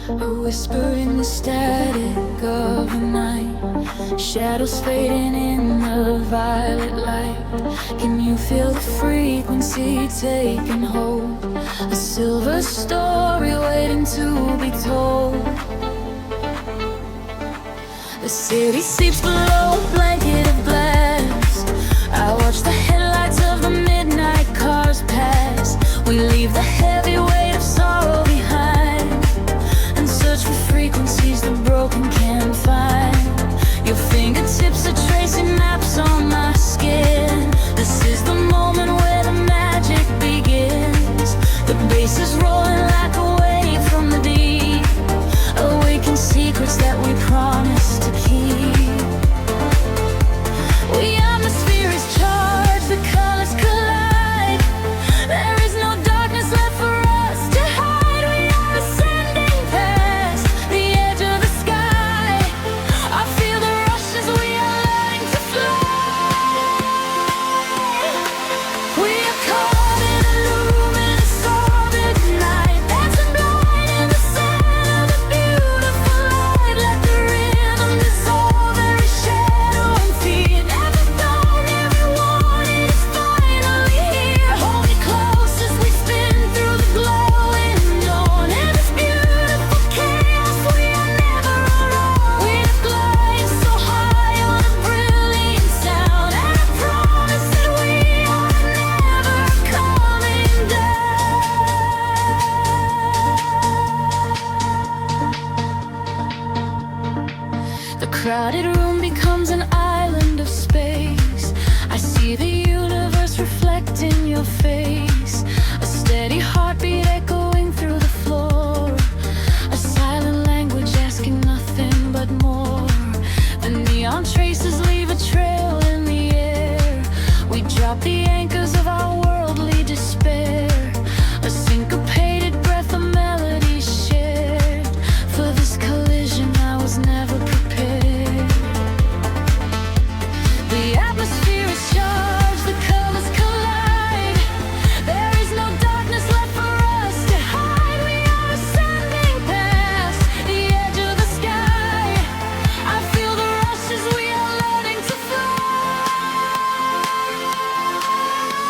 A whisper in the static of the night, shadows fading in the violet light. Can you feel the frequency taking hold? A silver story waiting to be told. The city sleeps below a blanket of glass. I watch the headlights of the midnight cars pass. We leave the heavy weight of sorrow behind and search for frequencies the broken can't find. Your fingertips are tracing maps on my skin. This is the moment where the magic begins. The bass is rolling like a wave from the deep, awaken secrets that we promised to keep. We atmosphere is charged, the colors collide. There is no darkness left for us to hide. We are ascending past the edge of the sky. I feel the rush as we are learning to fly. We are caught in a luminous orbit night, dancing blind in the center of the beautiful light. Let the rhythm dissolve every shadow and fear. Never known, every warning is finally here. Hold me close as we spin through the glowing dawn. In this beautiful chaos, we are never alone. We are gliding so high on a brilliant sound, and I promise that we are never coming down. The crowded room becomes an island of space. I see the universe reflecting your face. A steady heartbeat echoing through the floor. A silent language asking nothing but more. The neon traces leave a trail in the air. We drop the anchors of our worldly despair. A syncopated breath of melodies shared. For this collision I was never prepared. The atmosphere is charged, the colors collide. There is no darkness left for us to hide. We are ascending past the edge of the sky. I feel the rush as we are learning to fly.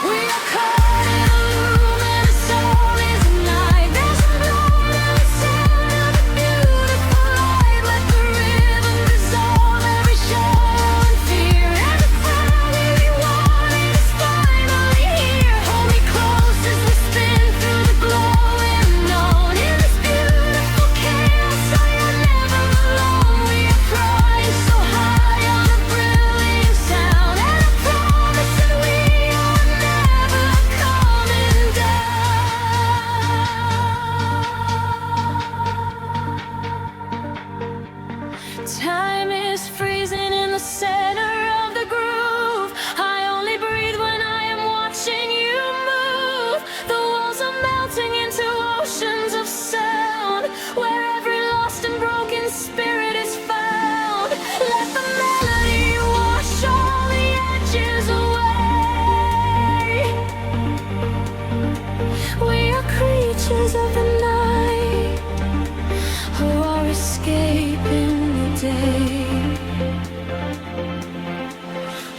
We are caught in a luminous orbit night, dancing blind in the center of the beautiful light. Let the rhythm dissolve every shadow and fear. Every finally we wanted is finally here. Hold me close as we spin through the glowing dawn. In this beautiful chaos, I am never alone. We are flying so high on a brilliant sound, and I promise that we are never coming down. Time is freezing in the center of the groove. I only breathe when I am watching you move. The walls are melting into oceans of sound, where every lost and broken spirit is found. Let the melody wash all the edges away. We are creatures of the night, who are escaping the day.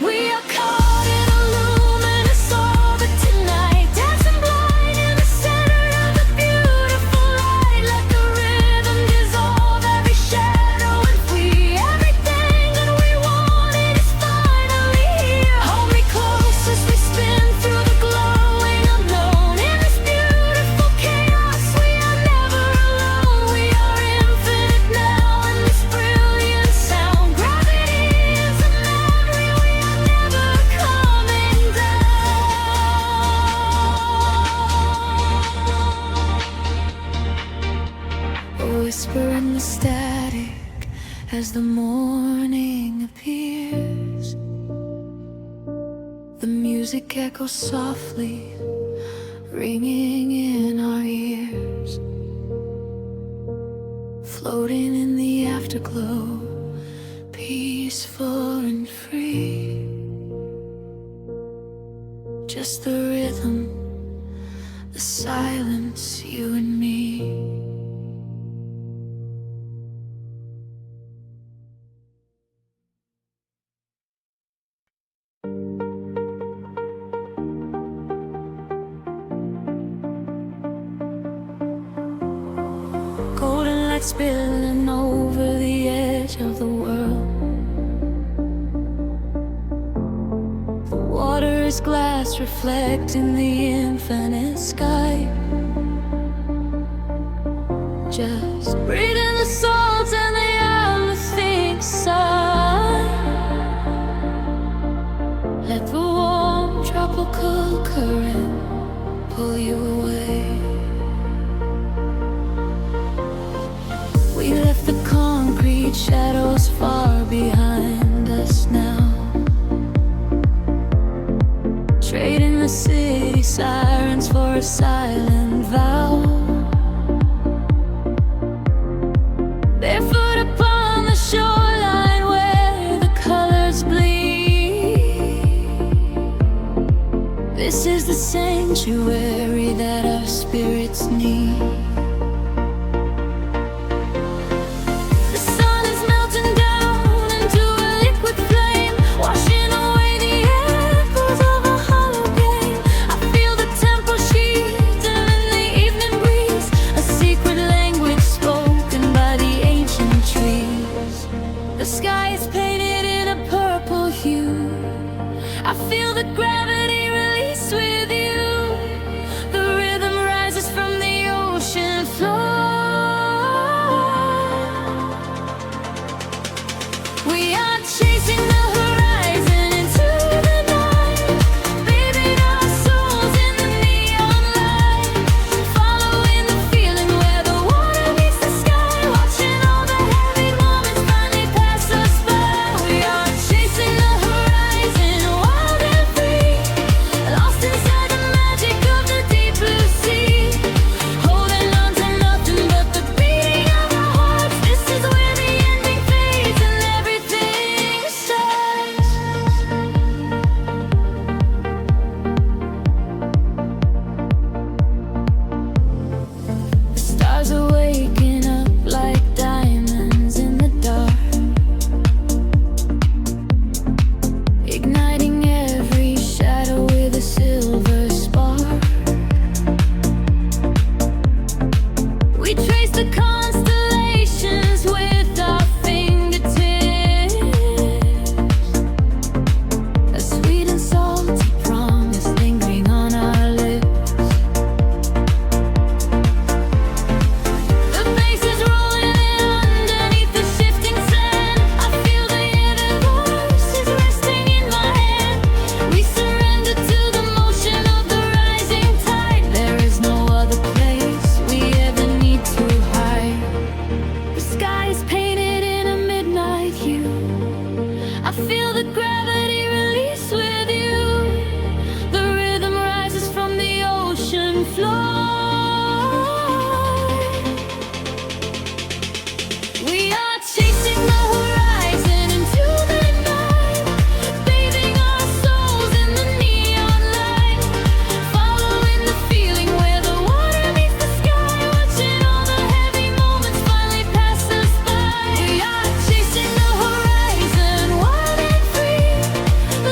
We are caught in a luminous orbit tonight, dancing blind in the center of the beautiful light. Let the rhythm dissolve every shadow and free. Everything that we wanted is finally here. Hold me close as we spin through the glowing unknown. In this beautiful chaos, we are never alone. We are infinite now in this brilliant sound. Gravity is a memory, we are never coming down. A whisper in the static as the morning appears. The music echoes softly, ringing in our ears. Floating in the afterglow, peaceful and free. just the rhythm, the silence, you and me. Golden light spilling over the edge of the world. The water is glass reflecting the infinite sky. Just breathing the salt and the everything sigh. Let the warm tropical current pull you away. We left the concrete shadows far behind us now, trading the city sirens for a silent vow. Barefoot upon the shoreline where the colors bleed. This is the sanctuary that our spirits need. I feel the gravity release with you. The rhythm rises from the ocean floor. We are chasing the horizon into the night, bathing our souls in the neon light, following the feeling where the water meets the sky, watching all the heavy moments finally pass us by. We are chasing the horizon, wild and free, lost inside the magic of the deep blue sea, holding on to nothing but the beating of our hearts. This is where the ending fades and everything starts. The stars are waking up like diamonds in the dark, igniting every shadow with a silver spark. We trace the constellations with our fingertips, a sweet and salty promise lingering on our lips. The bass is rolling in underneath the shifting sand. I feel the universe is resting in my hand. We surrender to the motion of the rising tide. There is no other place we ever need to hide. The sky is painted in a midnight hue. I feel the gravity release with you. The rhythm rises from the ocean floor. We are chasing the horizon into the night, bathing our souls in the neon light, following the feeling where the water meets the sky, watching all the heavy moments finally pass us by. We are chasing the horizon, wild and free,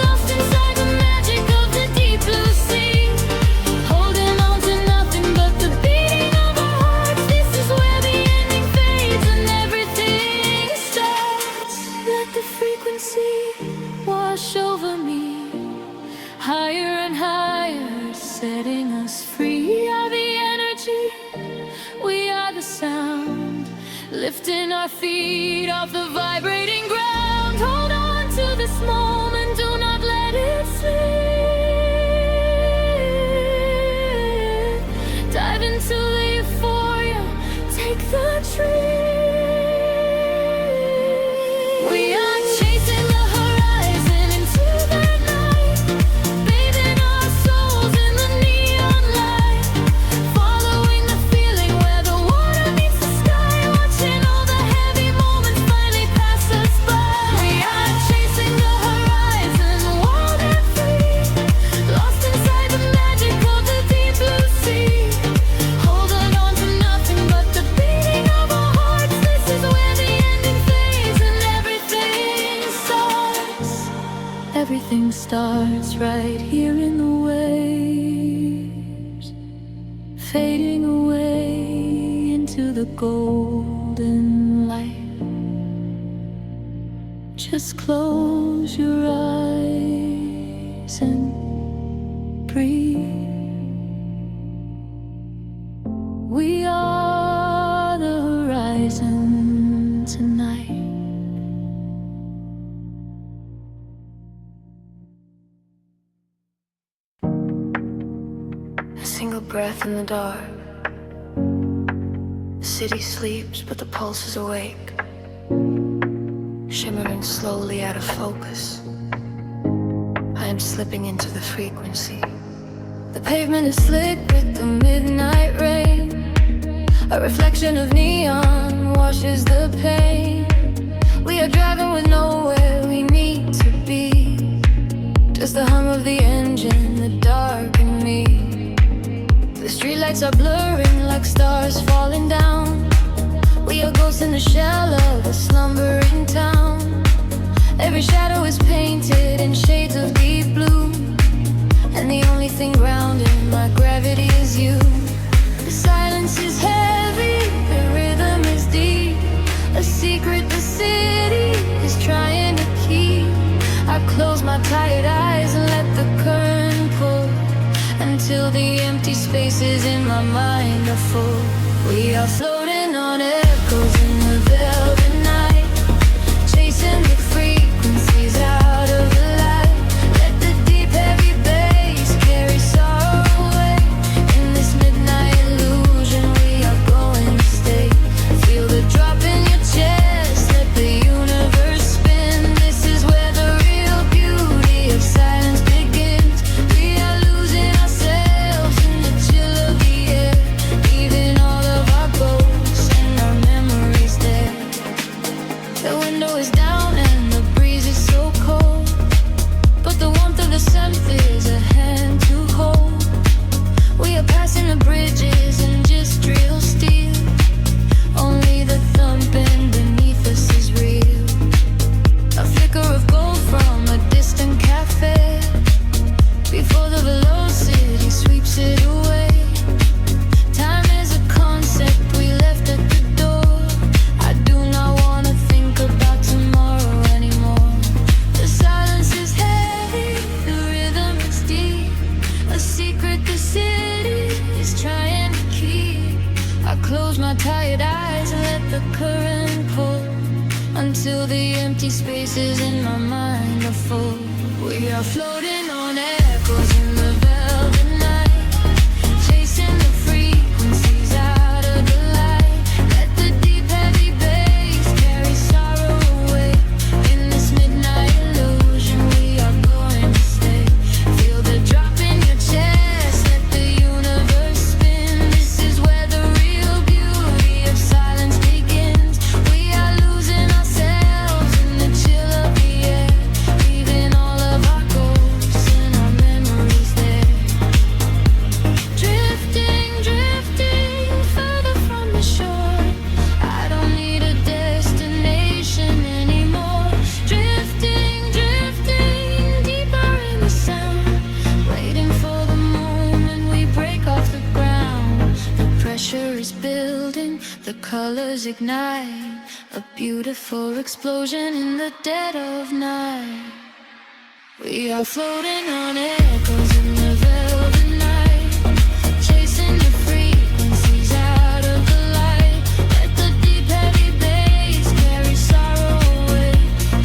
lost inside the magic of the deep blue sea, holding on to nothing but the beating of our hearts. This is where the ending fades and everything starts. Let the frequency wash over me, higher and higher, setting us free. We are the energy, we are the sound, lifting our feet off the vibrating ground. Hold on to this moment, do not let it slip. Dive into the euphoria, take the trip. We are chasing the horizon into the night, bathing our souls in the neon light, following the feeling where the water meets the sky, watching all the heavy moments finally pass us by. Watching stars right here in the waves, fading away into the golden light. Just close your eyes and breathe. We are the horizon tonight. A single breath in the dark. The city sleeps, but the pulse is awake, shimmering slowly out of focus. I am slipping into the frequency. The pavement is slick with the midnight rain. A reflection of neon washes the pain. We are driving with nowhere we need to be. Just the hum of the engine, the dark and me. The streetlights are blurring like stars falling down. We are ghosts in the shell of a slumbering town. Every shadow is painted in shades of deep blue, and the only thing grounding my gravity is you. The silence is heavy, the rhythm is deep. A secret the city is trying to keep. I close my tired eyes and let the current pull until the empty spaces in my mind are full. We are floating on echoes in the velvet night, chasing the frequencies out of the light. Let the deep heavy bass carry sorrow away. In this midnight illusion we are going to stay. Feel the drop in your chest, let the universe spin. This is where the real beauty of silence begins. We are losing ourselves in the chill of the air, leaving all of our ghosts and our memories there. The window is down and the breeze is so cold, but the warmth of the scent is a hand to hold. We are passing the bridges and just real steel. Only the thumping beneath us is real. A flicker of gold from a distant cafe before the velocity sweeps it away. Time is a concept we left at the door. I do not want to think about tomorrow anymore. The silence is heavy, the rhythm is deep. A secret the city is trying to keep. I close my tired eyes and let the current pull until the empty spaces in my mind are full. We are floating on echoes in the velvet night, chasing the frequencies out of the light. Let the deep heavy bass carry sorrow away. In this midnight illusion we are going to stay. Feel the drop in your chest, let the universe spin. This is where the real beauty of silence begins. We are losing ourselves in the chill of the air, leaving all of our ghosts and our memories there. Drifting, drifting further from the shore. I don't need a destination anymore. Drifting, drifting deeper in the sound, waiting for the moment we break off the ground. The pressure is building, the colors ignite, a beautiful explosion in the dead of night. We are floating on echoes in the velvet night, chasing the frequencies out of the light. Let the deep heavy bass carry sorrow away.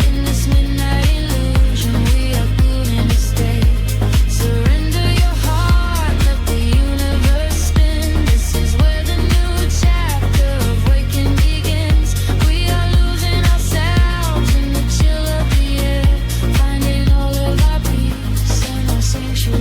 In this midnight illusion we are going to stay. Surrender your heart, let the universe spin. This is where the new chapter of waking begins. We are losing ourselves in the chill of the air, finding all of our peace and our sanctuary.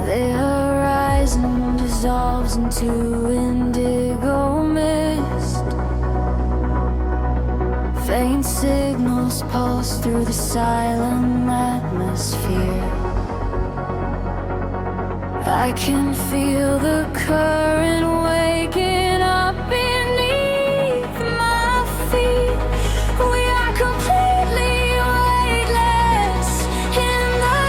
The horizon dissolves into indigo mist. Faint signals pulse through the silent atmosphere. I can feel the current waking up beneath my feet. We are completely weightless in the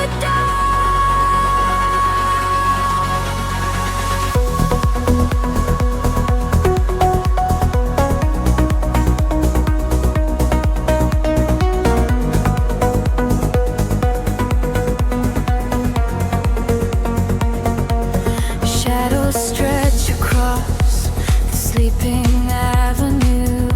shadows stretch across the sleeping avenue,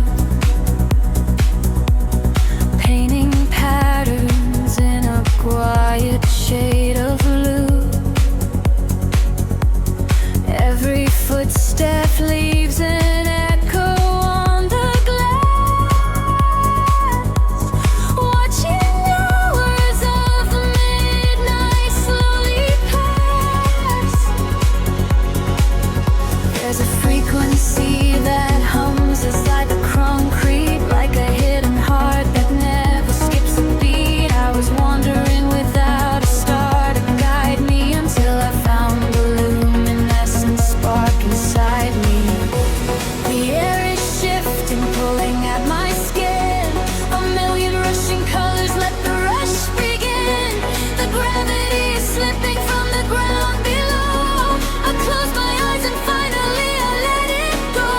painting patterns in a quiet shade of blue. Every footstep leaves an echo on the glass, watching hours of the midnight slowly pass. There's a frequency that hums inside the concrete, like a hidden heart that never skips a beat. I was wandering without a star to guide me until I found the luminescent spark inside me. The air is shifting, pulling at my skin. A million rushing colors, let the rush begin. The gravity is slipping from the ground below. I close my eyes and finally I let it go.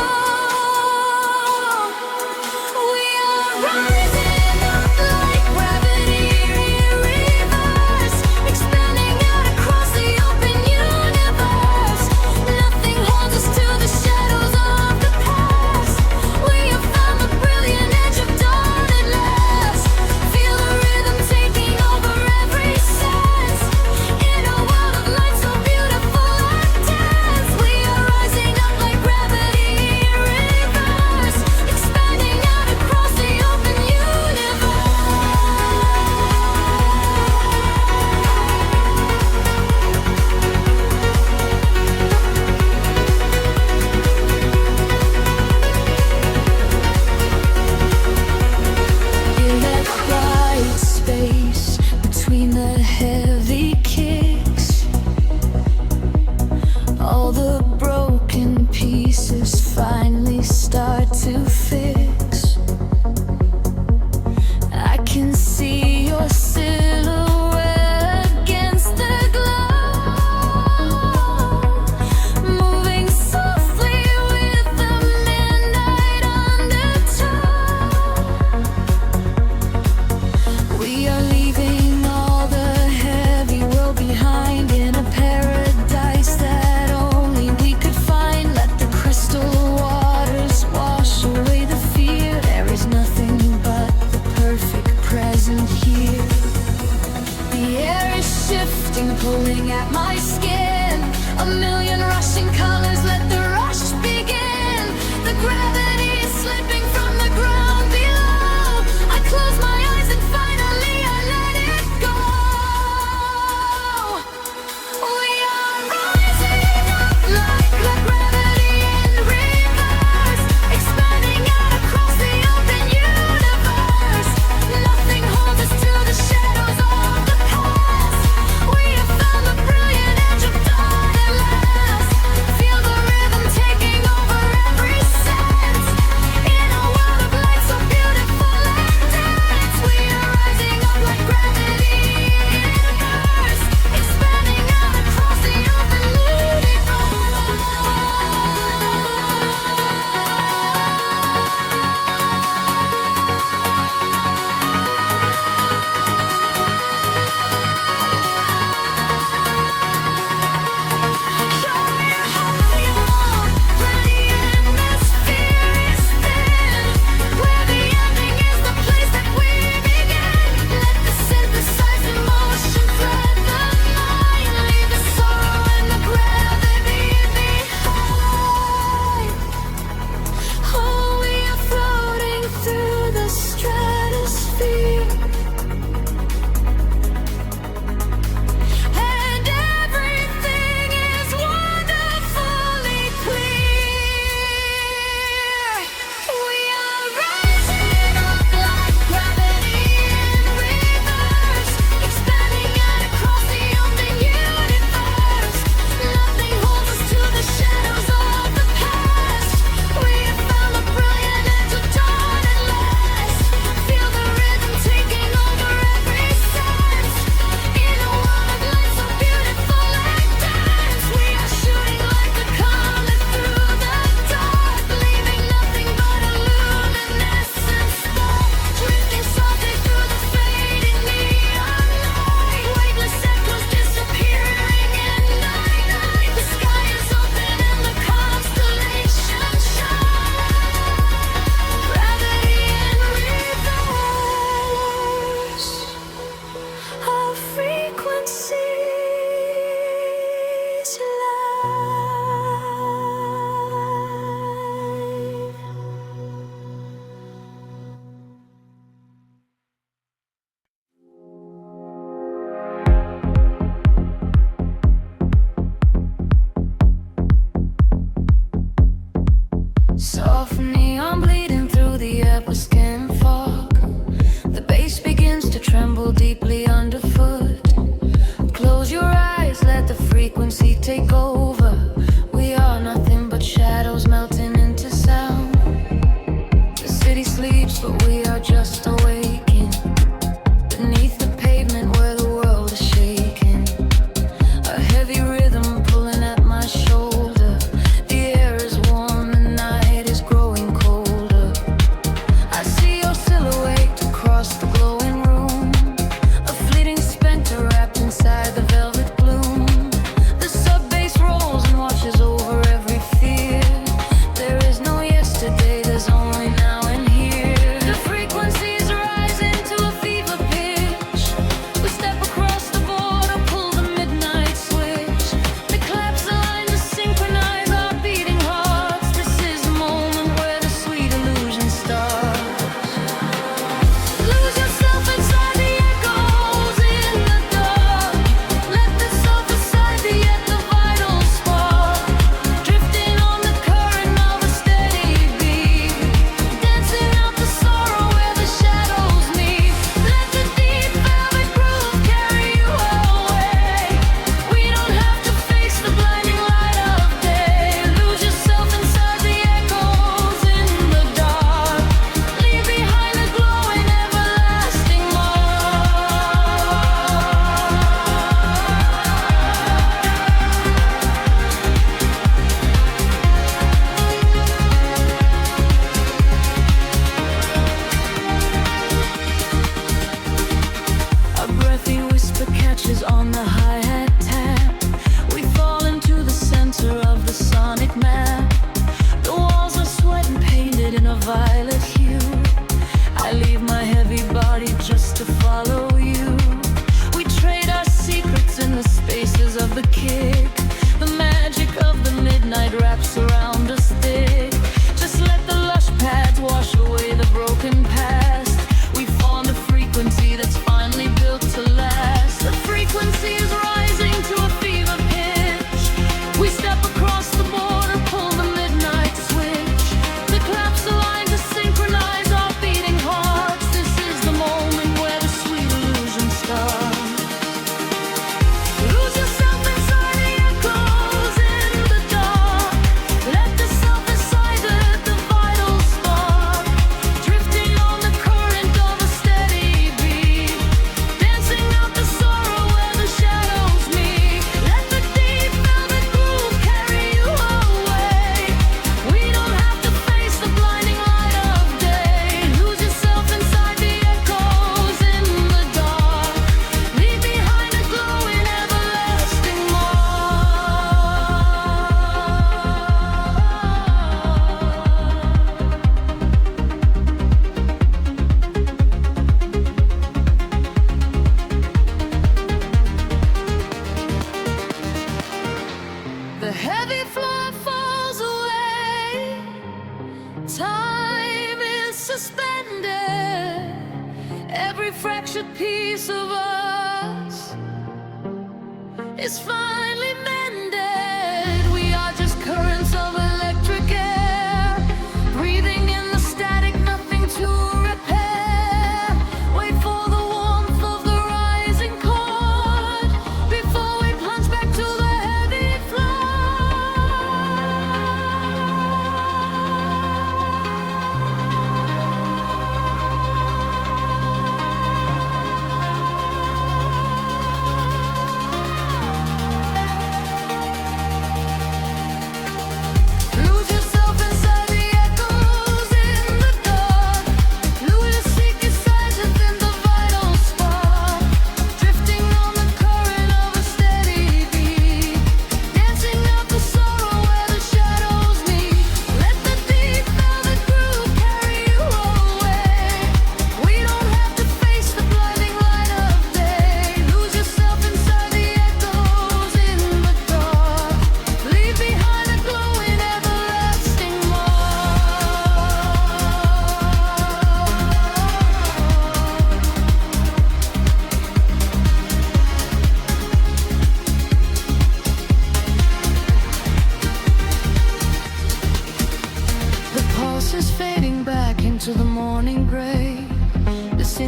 We are rising up like gravity in reverse, expanding out across the open universe. Nothing holds us to the shadows of the past. We have found the brilliant edge of dawn at last. Feel the rhythm taking over every sense. In a world of light so beautiful and dense, we are rising up like gravity in reverse, expanding out across the open universe. In that quiet space between the heavy kicks, all the broken pieces finally start to fix. I can see your silhouette against the glow, moving softly with the midnight undertow. We are leaving all the heavy world behind in a paradise that only we could find. Let the crystal waters wash away the fear. There is nothing but the perfect present here. The air is shifting, pulling at my skin. A million rushing colors, let the rush begin. The gravity is slipping from the ground below. I close my eyes and finally I let it go. We are rising up like gravity in reverse, expanding out across the open universe. Nothing holds us to the shadows of the past. We have found the brilliant edge of dawn at last. Feel the rhythm Soft neon bleeding through the air with skin fog. The bass begins to tremble deeply underfoot. Close your eyes, let the frequency take over. We are nothing but shadows melting into sound. The city sleeps, but we are just awaking. Beneath the pavement where the world is shaking. A heavy rhythm pulling at my shoulder. The air is warm, the night is growing colder. I see your silhouette across the glowing room. A fleeting specter wrapped inside the velvet gloom. The sub-bass rolls and washes over every fear. There is no yesterday, there's only now and here. The frequencies rising to a fever pitch. We step across the border, pull the midnight switch. The claps align to synchronize our beating hearts. This is the moment where the sweet illusion starts. Lose yourself inside the echoes in the dark. Let the self aside be at the vital spark. Drifting on the current of a steady beat. Dancing out the sorrow where the shadows meet. Let the deep velvet groove carry you away. We don't have to face the blinding light of day. Lose yourself inside the echoes in the dark. Leave behind the glowing everlasting mark. A breathy whisper catches on the hi-hat tap. We fall into the center of the sonic map. The walls are sweat and painted in a violet hue. I leave my heavy body just to follow you. We trade our secrets in the spaces of the kick. The magic of the midnight wraps around us thick. Just let the lush pads wash away the broken past. We form a frequency that's finally built to last. The frequency is rising to a fever pitch. We step across the border, pull the midnight switch. The claps align to synchronize our beating hearts. This is the moment where the sweet illusion starts. Lose yourself inside the echoes in the dark. Let the self aside at the vital spark. Drifting on the current of a steady beat. Dancing out the sorrow where the shadows meet. Let the deep velvet groove carry you away. We don't have to face the blinding light of day. Lose yourself inside the echoes in the dark. Leave behind a glowing everlasting mark. The heavy floor falls away. Time is suspended. Every fractured piece of us is finally mended. We are just currents of electric air, breathing in the static, nothing to repair. Wait for the warmth of the rising chord before we plunge back to the heavy floor.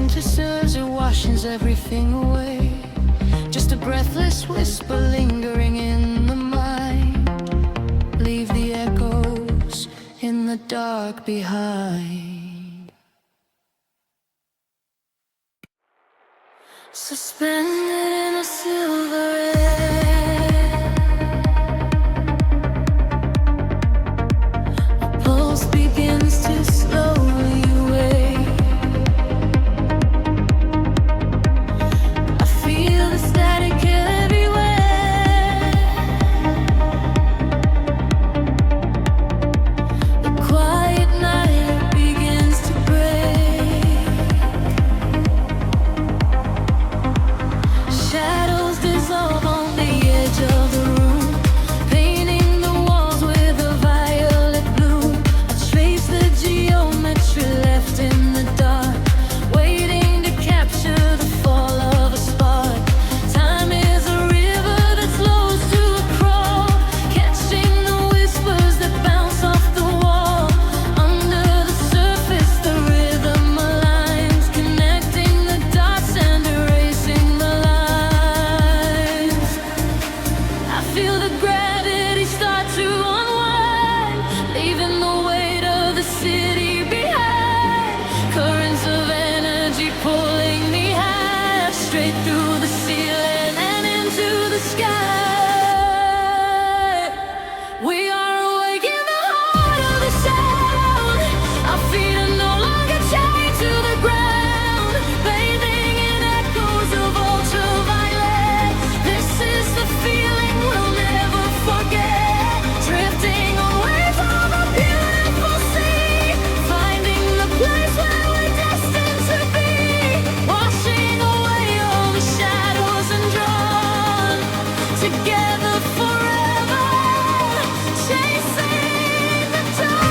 winter serves, it washes everything away. Just a breathless whisper lingering in the mind. Leave the echoes in the dark behind. Suspended in a silver air, the pulse begins to slowly wake. I feel the static everywhere. The quiet night begins to break. Shadows dissolve on the edge of the room, painting the walls with a violet bloom. I trace the geometry left in the dark, waiting to capture the fall of a spark. Time is a river that slows to a crawl, catching the whispers that bounce off the wall. Under the surface, the rhythm aligns, connecting the dots and erasing the lines. I feel the gravity start to unwind, leaving the weight of the city behind. Currents of energy pulling me high, straight through the ceiling and into the sky. We are awake in the heart of the sound. Our feet are no longer chained to the ground, bathing in echoes of ultraviolet. This is the feeling we'll never forget. Drifting on waves of a beautiful sea, finding the place where we're destined to be. Washing away all the shadows and drawn together forever, chasing the dawn.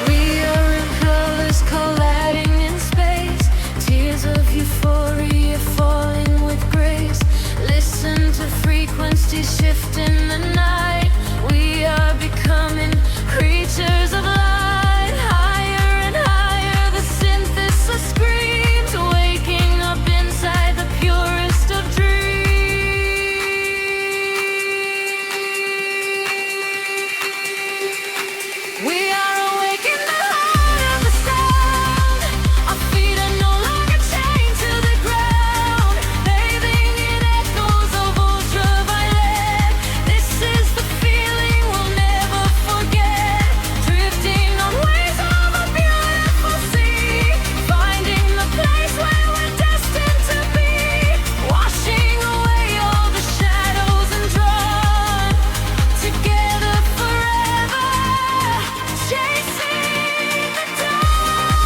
We are in colors colliding in space, tears of euphoria falling with grace. Listen to frequencies shift in the night. We are becoming creatures of light. Higher and higher, the synthesis screams, waking up inside the purest of dreams. We are awake in the heart of the sound. Our feet are no longer chained to the ground, bathing in echoes of ultraviolet. This is the feeling we'll never forget. Drifting on waves of a beautiful sea, finding the place where we're destined to be. Washing away all the shadows and drawn together forever, chasing the dawn.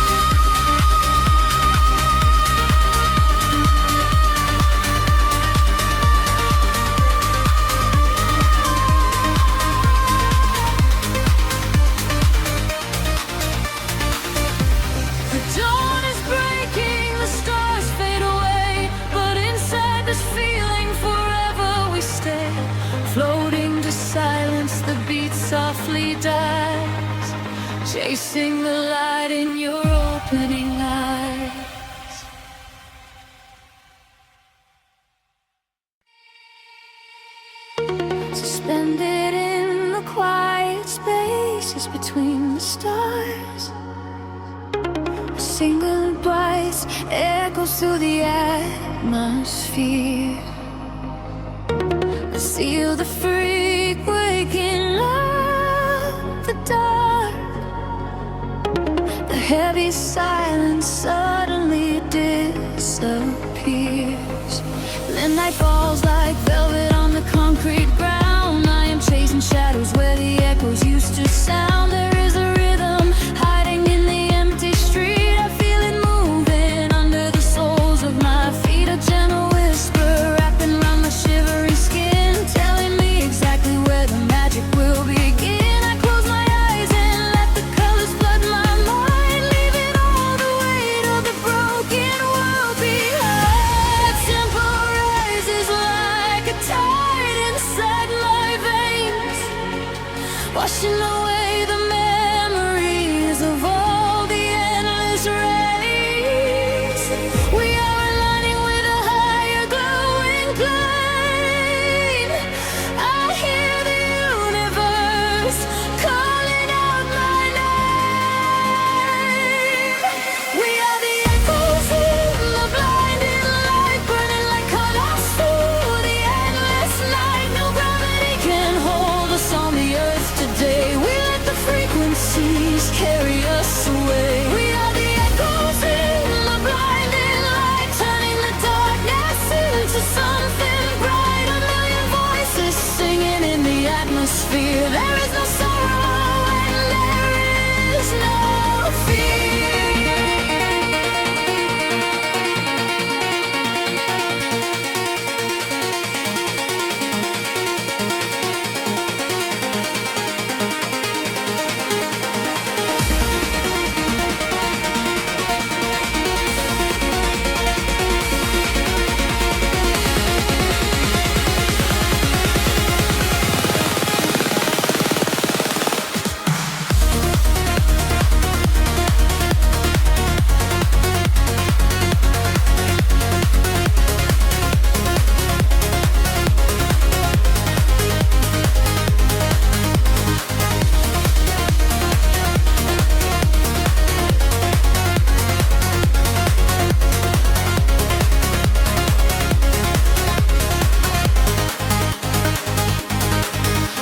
The dawn is breaking, the stars fade away, but inside this feeling forever we stay. Floating to silence, the beat softly dies, chasing the light in your opening eyes. Suspended in the quiet spaces between the stars, a passing goodbyes echoes through the atmosphere. I seal the freak waking up the dark. The heavy silence suddenly disappears. The night falls like velvet on the concrete ground. I am chasing shadows where the echoes used to sound. There is a rhythm hiding in the empty street. I feel it moving under the soles of my feet. A gentle whisper wrapping around my shivering skin, telling me exactly where the magic will begin. I close my eyes and let the colors flood my mind, leaving all the weight of the broken world behind. The tempo rises like a tide inside my veins, washing away the memories of all the endless rays. We are aligning with a higher glowing plane. I hear the universe calling out my name. We are the echoes in the blinding light, burning like colors through the endless night. No gravity can hold us on the earth today. We let the frequencies carry us away. We are the echoes in the blinding light, turning the darkness into something bright. A million voices singing in the atmosphere. There is no sorrow and there is no fear.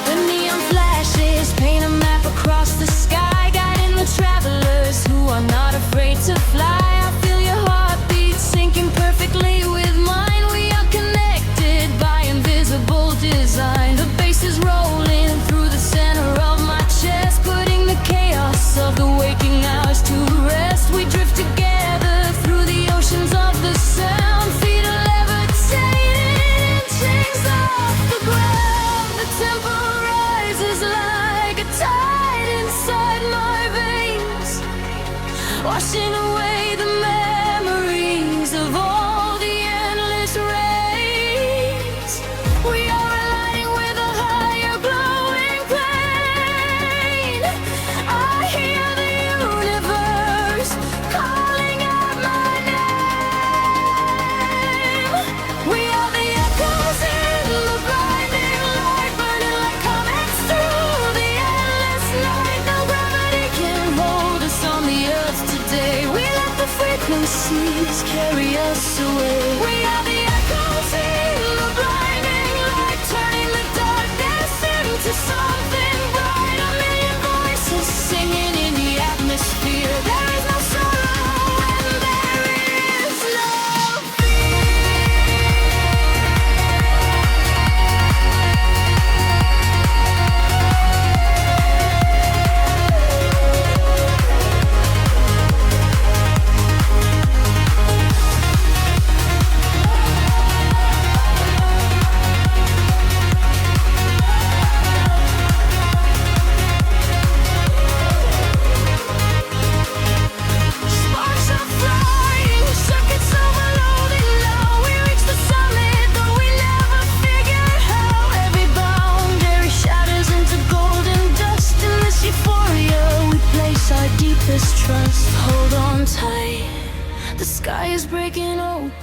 The neon flashes paint a map across the sky, guiding the travelers who are not afraid to fly. I feel your heartbeat syncing perfectly with mine. We are connected by invisible design. The bass is rolling through the center of my chest, putting the chaos of the waking hours to rest. We drift together through the oceans of the sound, feet are levitating, chains off the ground. The tempo rises like a tide inside my veins, washing away the memories of all the endless rays. We are aligning with a higher glowing plane. I hear the universe calling out my name. We are the echoes in the blinding light, burning like comets through the endless night. No gravity can hold us on the earth today. We let the frequencies carry us away. We are the echoes in the blinding light, turning the darkness into something bright. A million voices singing in the atmosphere. There is no sorrow and there is no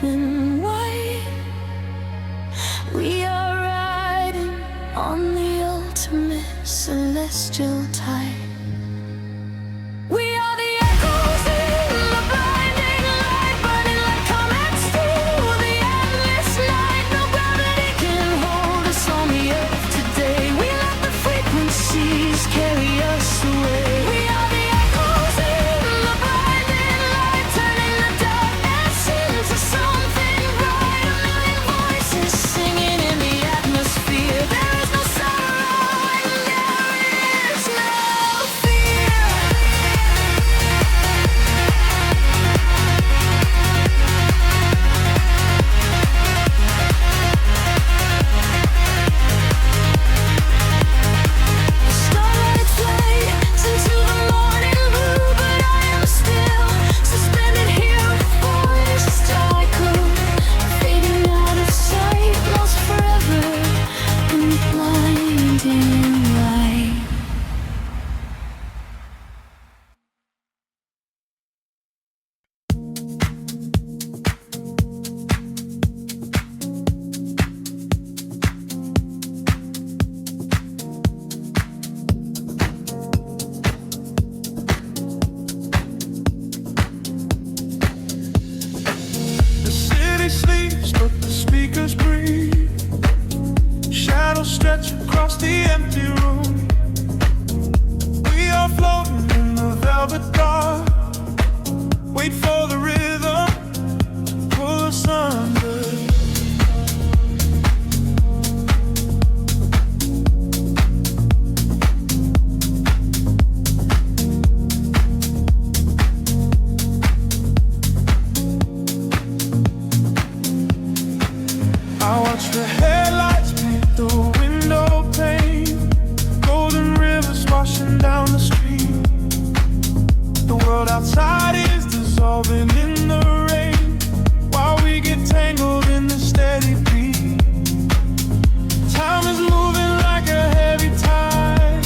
open wide. We are riding on the ultimate celestial tide. We are the echoes in the blinding light. The city sleeps, but the speakers breathe. Shadows stretch across the empty room. We are floating in the velvet dark. Wait for the rhythm to pull us under. I watch the headlights paint the window pane. Golden rivers washing down the street. The world outside is dissolving in the rain, while we get tangled in the steady beat. Time is moving like a heavy tide,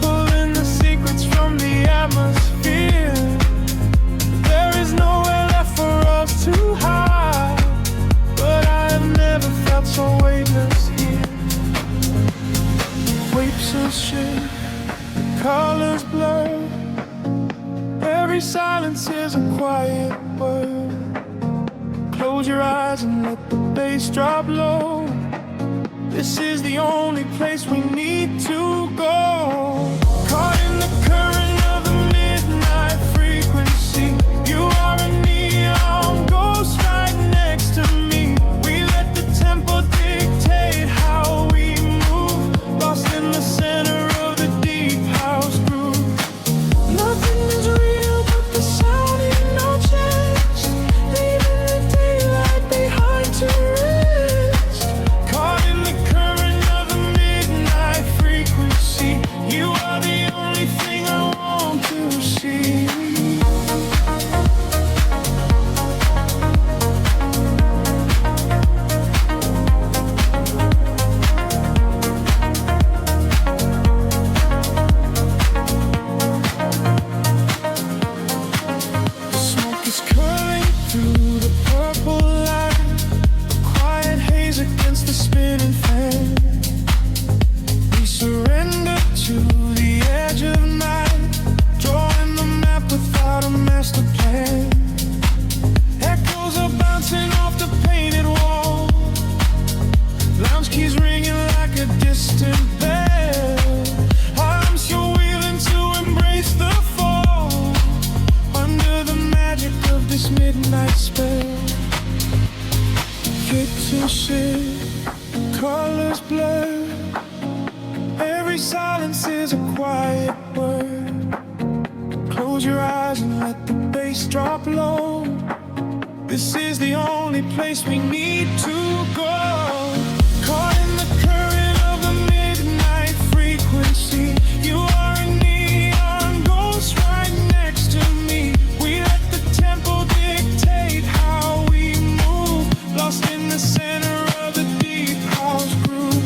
pulling the secrets from the atmosphere. There is nowhere left for us to hide, but I have never felt so weightless here. Waves of shade, colors blur. Every silence is a quiet word. Close your eyes and let the bass drop low. This is the only place we need to go. Caught in the current of the midnight frequency. You are a neon ghost right next to me. We let the tempo dictate how we move, lost in the center of the deep house groove. Nothing is real but the sound in our chest, leaving the daylight behind to rest. Caught in the current of the midnight frequency. You are the only thing I want to see. The smoke is curling through the purple light, a quiet haze against the spinning fan. We surrender to the edge of night, drawing the map without a master plan. Echoes are bouncing off the painted wall, lounge keys ringing like a distant bell. I'm still willing to embrace the fall, under the magic of this midnight spell. Pictures shift, colors blur. Every silence is a quiet word. Close your eyes and let the bass drop low. This is the only place we need to go. Caught in the current of the midnight frequency. You are a neon ghost right next to me. We let the tempo dictate how we move, lost in the center of the deep house groove.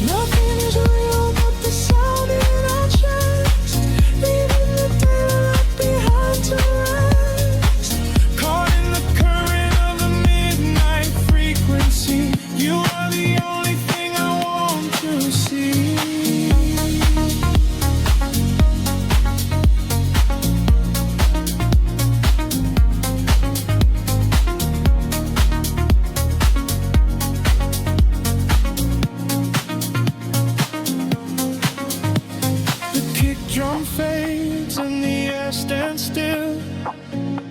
Nothing is real but the sound in our chest, leaving the daylight behind to rest. Caught in the current of the midnight frequency. You are the only thing I want to see. The kick drum fades and the air stands still.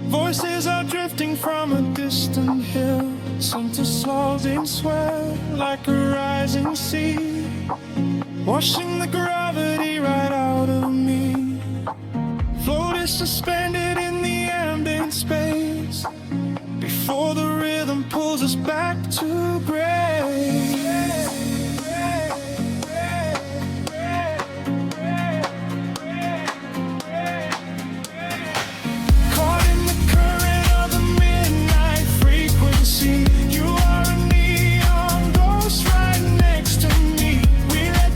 Voices are drifting from a distant hill. Some dissolving sweat like a rising sea, washing the gravity right out of me. Float is suspended in the ambient space, before the rhythm pulls us back to grace. You are a neon ghost right next to me. We let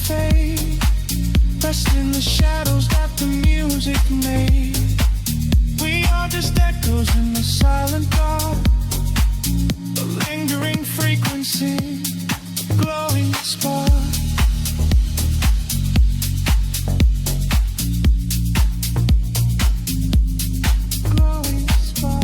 fade, rest in the shadows that the music made. We are just echoes in the silent dark, a lingering frequency, glowing spark. Glowing spark.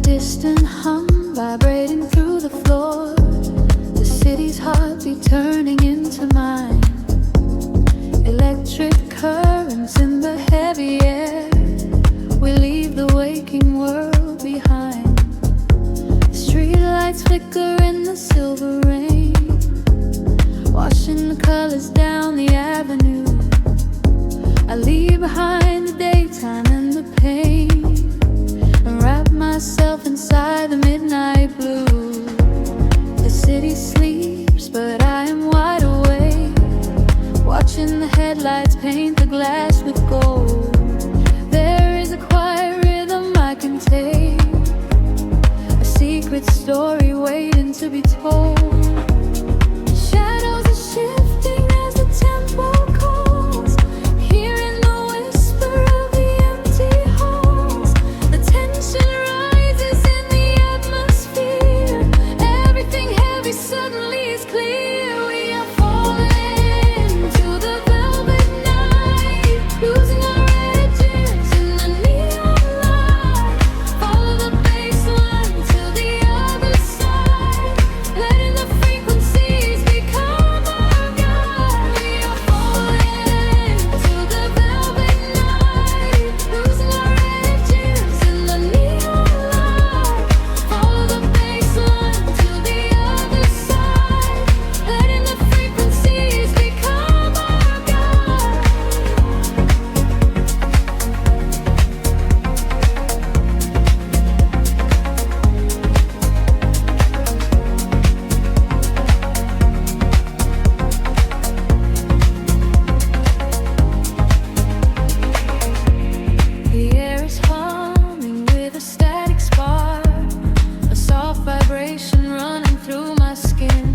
Distant hum vibrating through the floor, the city's heartbeat turning into mine. Electric currents in the heavy air, we leave the waking world behind. The street lights flicker in the silver rain, washing the colors down the avenue. I leave behind the daytime and the pain, and wrap myself inside the midnight blue. The city sleeps, but I am wide awake, watching the headlights paint the glass with gold. There is a quiet rhythm I can take, a secret story waiting to be told. Shadows are shifting as the tempo calls, hearing the whisper of the empty halls. The tension rises in the atmosphere, everything heavy suddenly is clear. We are falling to the velvet night, losing our edges in the neon light. Follow the bass line to the other side, letting the frequencies become our guide. We are falling to the velvet night, losing our edges in the neon light. Follow the bass line to the other side, letting the frequencies become our guide. The air is humming with a static spark, a soft vibration running through my skin.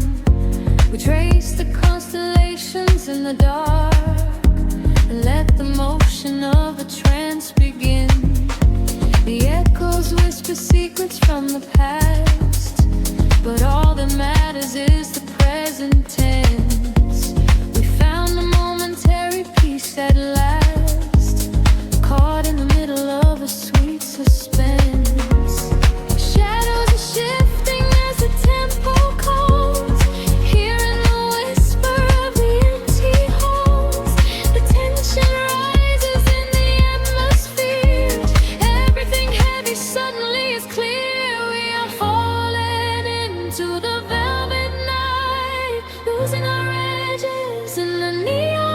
We trace the constellations in the dark, and let the motion of a trance begin. The echoes whisper secrets from the past, but all that matters is the present tense. We found a momentary peace at last, caught in the middle of a sweet suspense. Shadows are shifting as the tempo calls, hearing the whisper of the empty halls. The tension rises in the atmosphere, everything heavy suddenly is clear. We are falling into the velvet night, losing our edges in the neon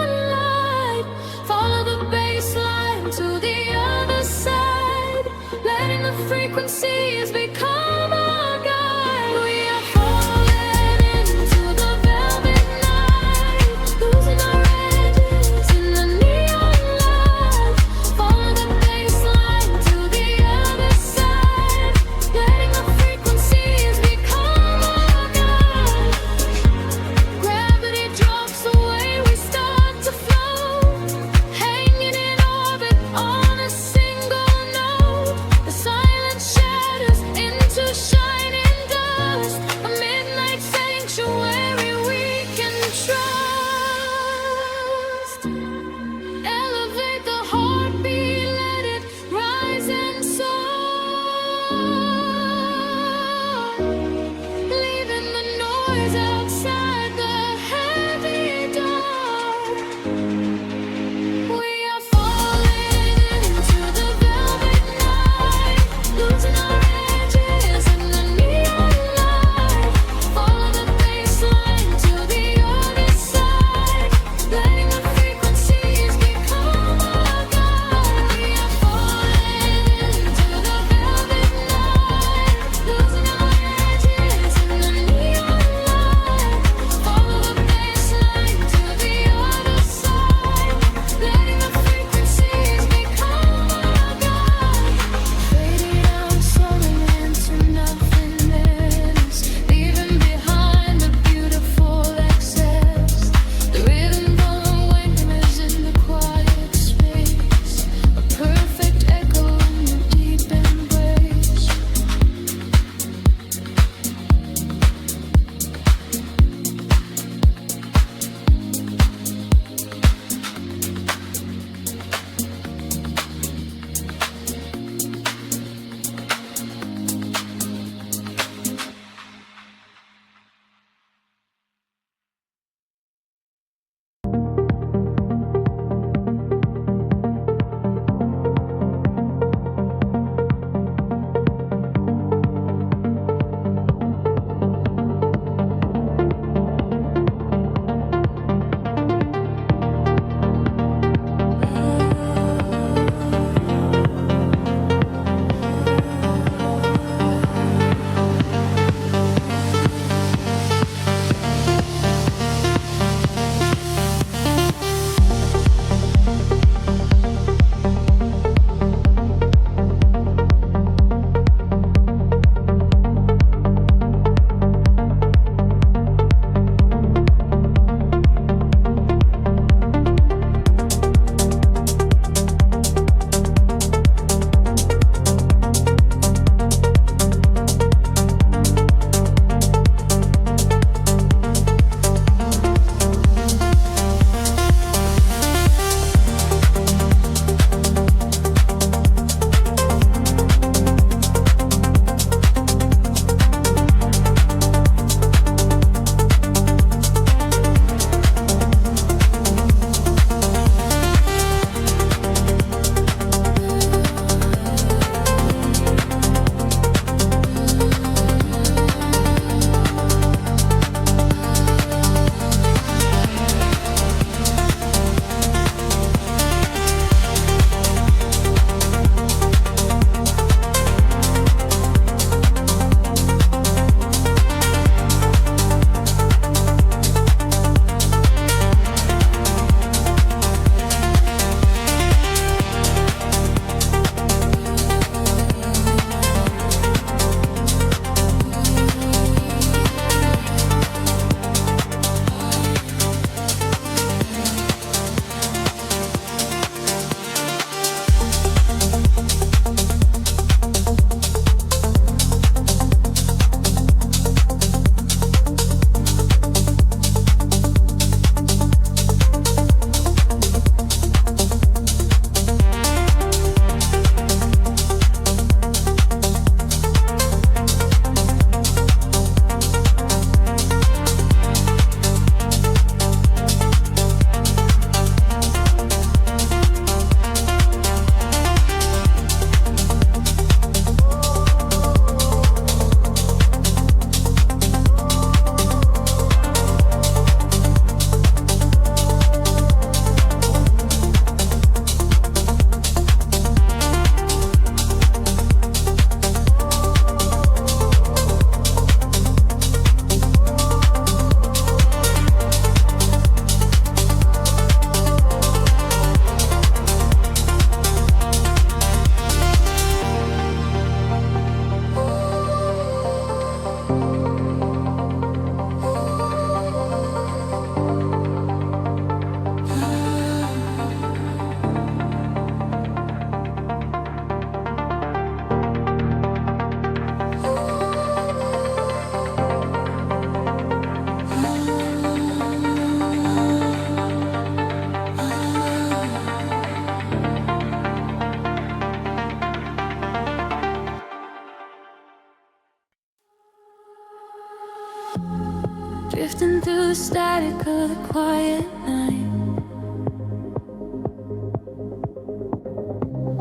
through the static of the quiet night.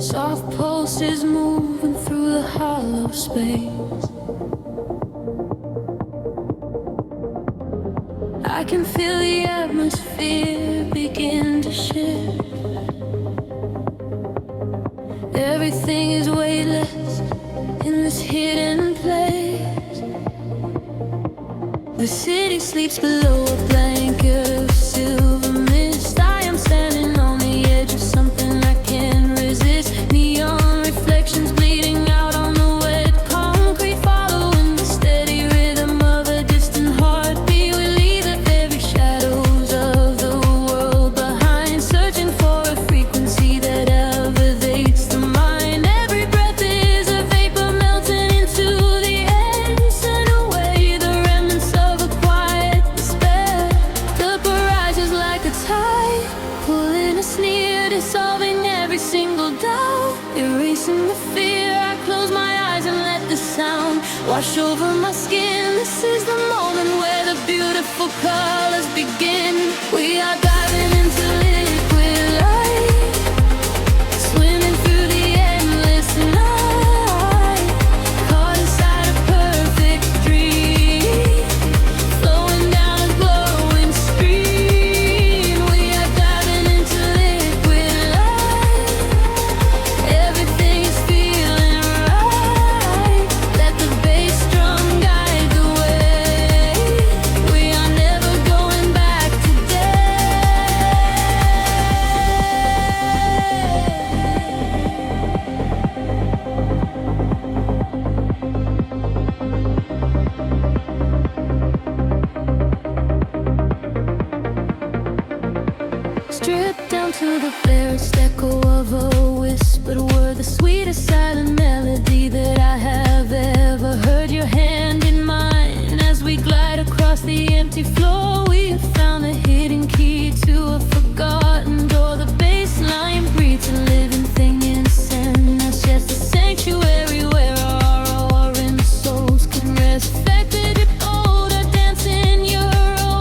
Soft pulses moving through the hollow space. I can feel the atmosphere begin to shift. Everything is weightless in this hidden place. The city sleeps below a blanket of silver mist. I am standing on the edge of something I can't resist. Neon reflections bleeding out on the wet concrete, following the steady rhythm of a distant heartbeat. We leave the very shadows of the world behind, searching for a frequency that elevates the mind. Every breath is a vapor melting into the air, send away the remnants of a quiet despair. The barrage is like a tide, pulling us near, dissolving every single doubt, erasing the fear. I close my eyes and let the sound wash over my skin. This is the moment where the beautiful colors begin. We are diving into liquid light, swimming through the endless night, caught inside a perfect dream, flowing down a glowing stream. We are diving into liquid light, everything is feeling right. Let the bass drum guide the way. We are never going back today. Stripped down to the barest echo of a whispered word, the sweetest silent melody that I have ever heard. Your hand in mine as we glide across the empty floor. We have found the hidden key to a forgotten door. The bass line breathes a living thing inside us, just a sanctuary where our roaring souls can rest. Affected your odor, dance in your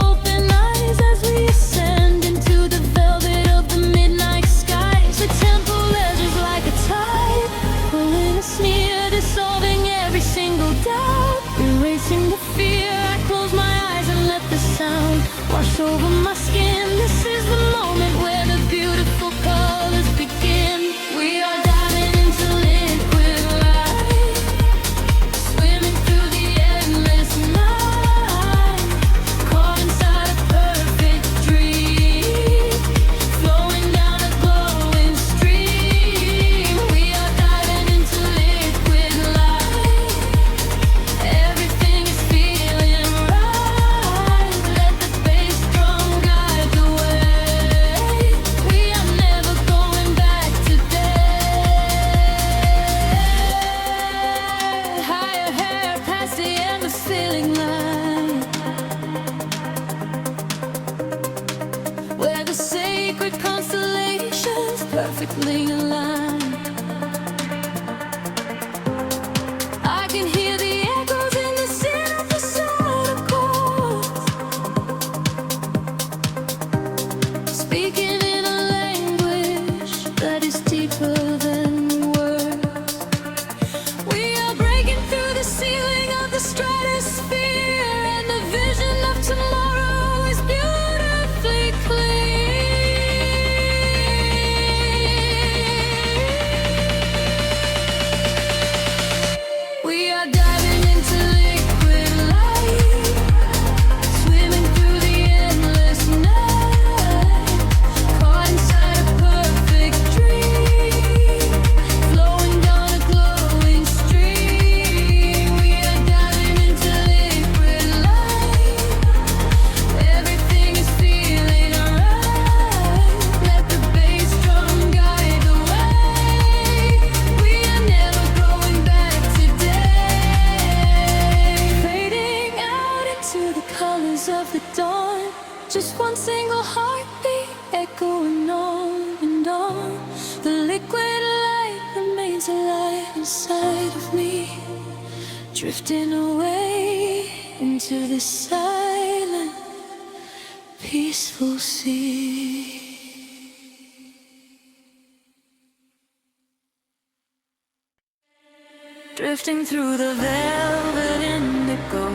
open eyes as we ascend into the velvet of the midnight skies. The temple ledges like a tide, pulling us near, dissolving every single doubt, erasing the fear. I close my eyes and let the sound wash over my skin. This is the moment where the beautiful colors begin. We are diving into liquid light, swimming through the endless night, caught inside a perfect dream, flowing down a glowing stream. We are diving into liquid light, everything is feeling right. Let the bass drum guide the way. We are never going back today. Higher hair past the endless ceiling line, where the sacred constellations perfectly aligned. I can hear the echoes in the synthesizer chords, speaking in a language that is deeper than words. We are breaking through the ceiling of the stratosphere, and the vision of tomorrow is beautifully clear. We are diving into liquid light, swimming through the endless night, caught inside a perfect dream, flowing down a glowing stream. We are diving into liquid light, everything is feeling right. Let the bass drum guide the way. We are never going back today. Fading out into the colors of the dawn, just one single heartbeat echoing on and on. The liquid light remains alive inside of me, drifting away into the silent peaceful sea. Drifting through the velvet indigo,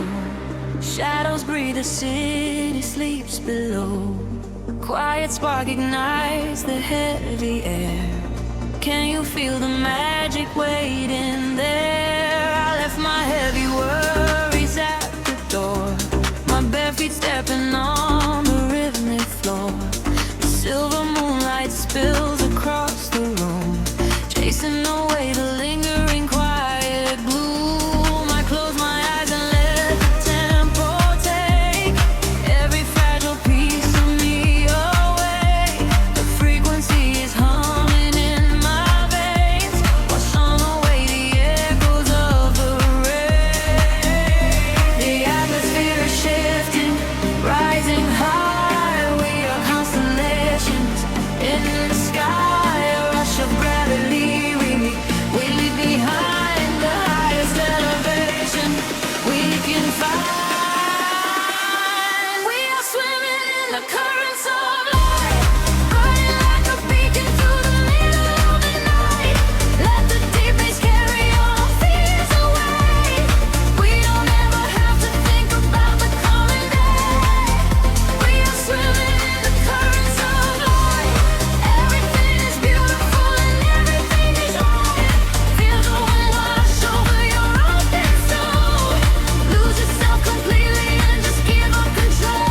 shadows breathe, the city sleeps below. Quiet spark ignites the heavy air. Can you feel the magic waiting there? I left my heavy worries at the door, my bare feet stepping on the rhythmic floor. The silver moonlight spills across the room, chasing away the lingering quiet gloom. I close my eyes and let the tempo take every fragile piece of me away. The frequency is humming in my veins, washing away the echoes of the rain. The atmosphere is shifting, rising high. We are constellations in the sky, a rush of gravity. We leave behind the highest elevation we can find. We are swimming in the currents of light, burning like a beacon through the middle of the night. Let the deep bass carry our fears away. We don't ever have to think about the coming day. We are swimming in the currents of light. Everything is beautiful and everything is right. Feel the wind wash over your open soul. Lose yourself completely and just give up control.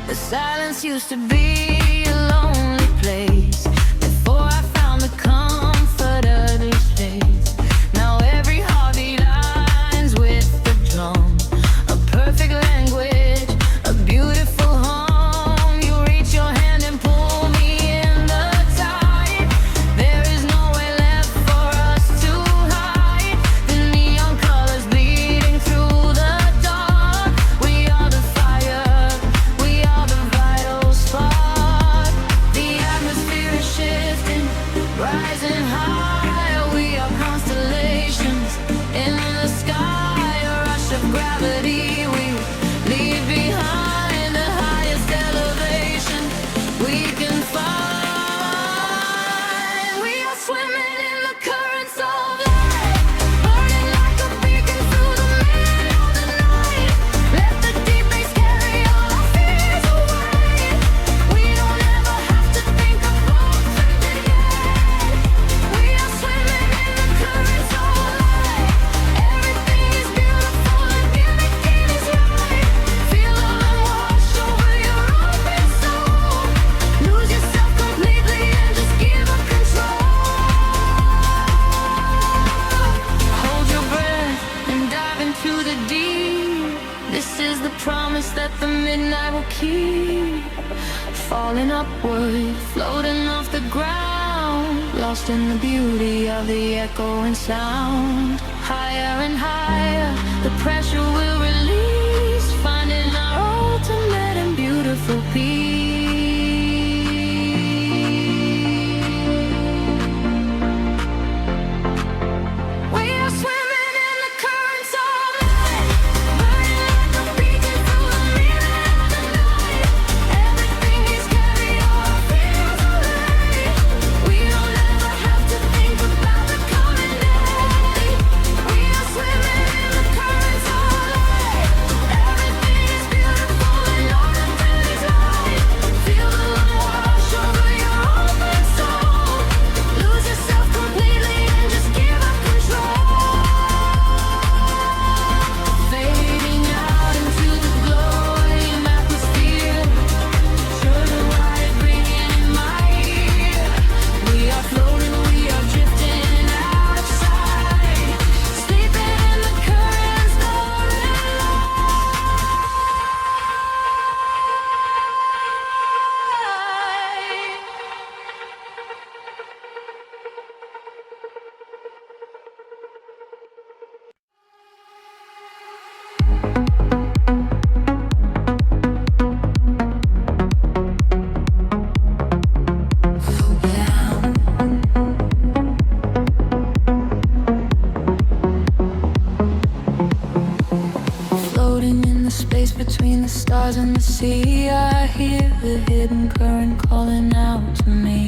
The silence used to be a lonely place before I found the comfort of this space. Now every heartbeat aligns with the drum, a perfect language, a beautiful home. You reach your hand and pull me in the tide. There is nowhere left for us to hide. The neon colors bleeding through the dark. We are the fire, we are the vital spark. The atmosphere is shifting, rising high. We are constellations in the sky, a rush of gravity. We leave behind the highest elevation we can find. We are swimming in the currents of light, burning like a beacon through the middle of the night. Let the deep bass carry all our fears away. We don't ever have to think about the end. We are swimming in the currents of light. Everything is beautiful and everything is right. Feel the wind wash over your open soul. Lose yourself completely and just give up control. Hold your breath and dive into the deep. This is the promise that the midnight will keep. Falling upward, floating off the ground, lost in the beauty of the echoing sound. Higher and higher, the pressure will release, finding our ultimate and beautiful peace. We are swimming in the currents of light, burning like a beacon through the middle of the night. Everything is carried all our fears away. We don't ever have to think about the coming day. We are swimming in the currents of light. Everything is beautiful and all that is right. calling out to me.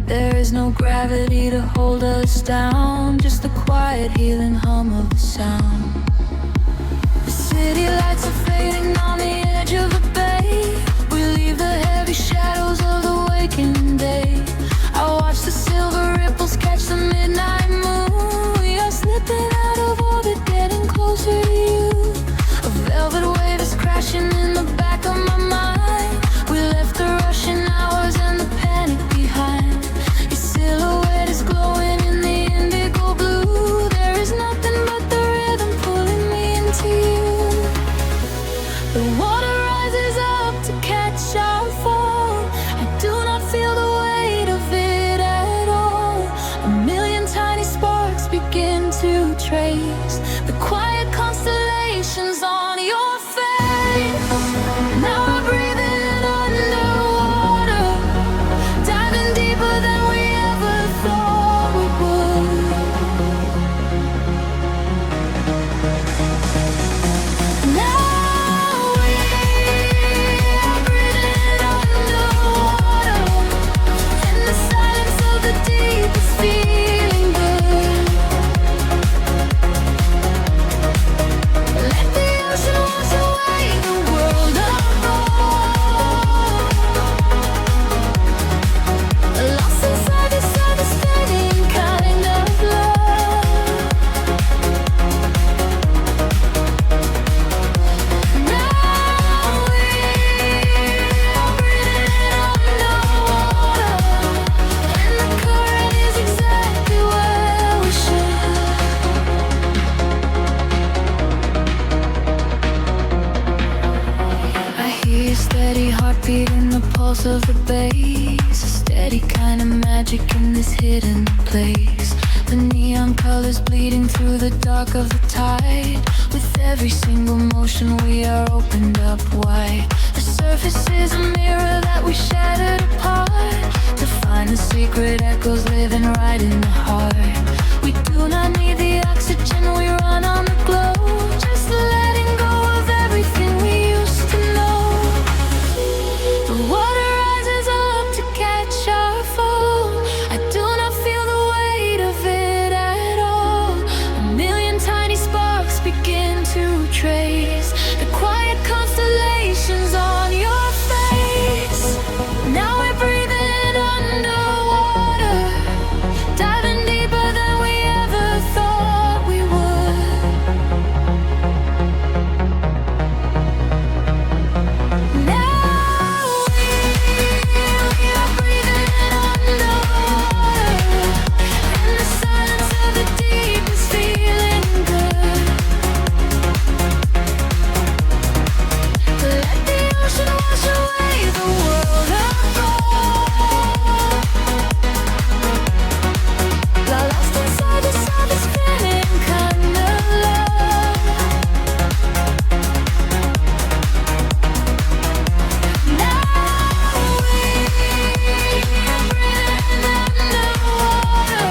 There is no gravity to hold us down, just the quiet healing hum of the sound. The city lights are fading on the edge of the bay. We leave the heavy shadows of the waking day. I watch the silver ripples catch the midnight moon. We are slipping out of orbit, getting closer to you. A velvet wave is crashing in the back of my mind. We left the rushing hours and the panic behind. Your silhouette is glowing in the indigo blue. There is nothing but the rhythm pulling me into you. The water rises up to catch our fall. I do not feel the weight of it at all. A million tiny sparks begin to trace the quiet constellations on your face. Now I breathe in underwater, diving deeper than we ever thought we would. Now we are breathing underwater, in the silence of the deep is feeling good. Let the ocean wash away the world apart. Lost inside this understanding kind of love. Now we are breathing underwater, and the current is exactly where we should. I hear your steady heartbeat in the pulse of the bass. A steady kind of magic in this hidden place. The neon colors bleeding through the dark of the tide. With every single motion we are opened up wide. The surface is a mirror that we shattered apart, to find the secret echoes living right in the heart. We do not need the oxygen, we run on the glow. Just letting go of everything we used to know. The water rises up to catch our fall. I do not feel the weight of it at all. A million tiny sparks begin to trace the quiet constellations on your face. Now we're breathing underwater, diving deeper than we ever thought we would. Now we are breathing underwater, and the silence of the deep is feeling good. Let the ocean wash away the world apart. Lost inside the surface spinning kind of love. Now we are breathing underwater,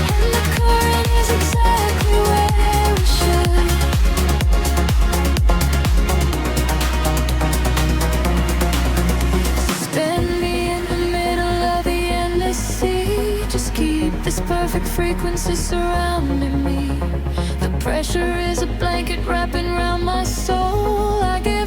and the current is exactly where we should. Spin me in the middle of the endless sea. Just keep this perfect frequency surrounding me. The pressure is a blanket wrapping around my soul. I get